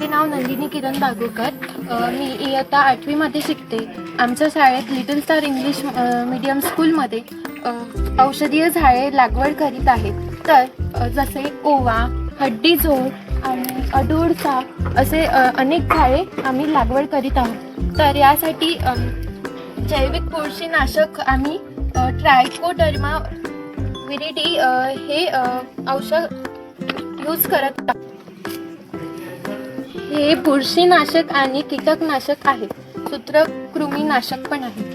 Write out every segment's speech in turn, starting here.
माझे नाव नंदिनी किरण दागोकर. मी इयत्ता 8वीमध्ये शिकते. आमच्या शाळेत लिटल स्टार इंग्लिश मीडियम स्कूलमध्ये औषधीय झाडे लागवड करीत आहेत. तर जसे ओवा, हड्डीझोळ आणि अडुळसा असे अनेक झाडे आम्ही लागवड करीत आहोत. तर यासाठी जैविक बुरशीनाशक आम्ही ट्रायकोडर्मा विरिडी हे औषध यूज करत आहोत. हे बुरशीनाशक आणि कीटकनाशक आहे. सूत्रकृमीनाशक पण आहे.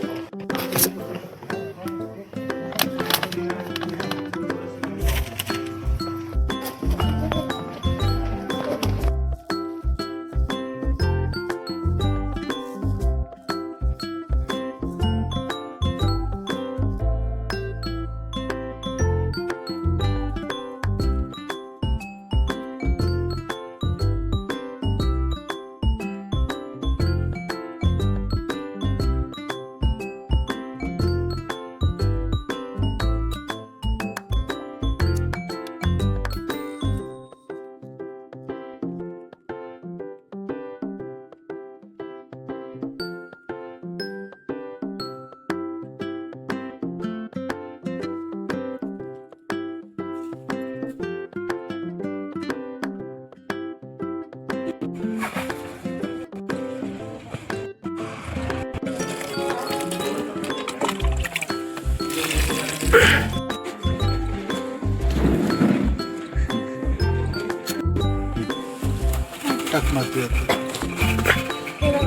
टाक माती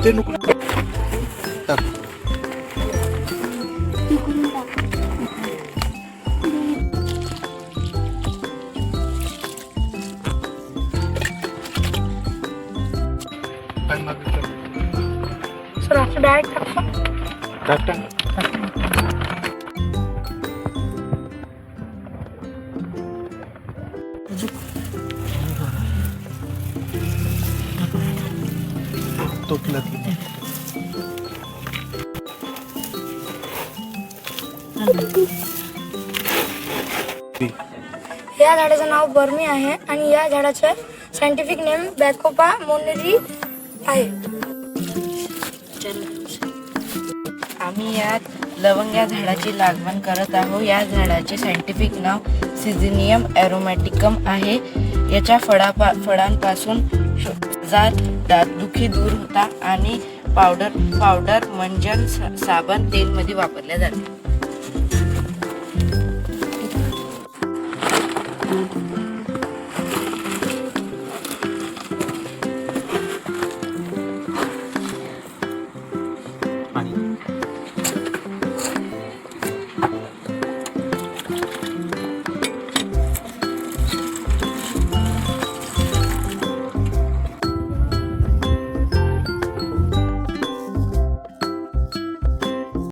ते नको टाक. काय माती सर असं डायरेक्ट टाक टाक. या झाडाचं नाव बर्मी आहे आणि या झाडाचे सायंटिफिक नेम बॅकोपा मोनेरी आहे. आम्ही यात लवंग या झाडाची लागवड करत आहोत. या झाडाचे सायंटिफिक नाव सिझिनियम एरोमॅटिकम आहे. याच्या फळांपासून दातदुखी दूर होता आणि पावडर मंजन साबण तेलमध्ये वापरल्या जाते.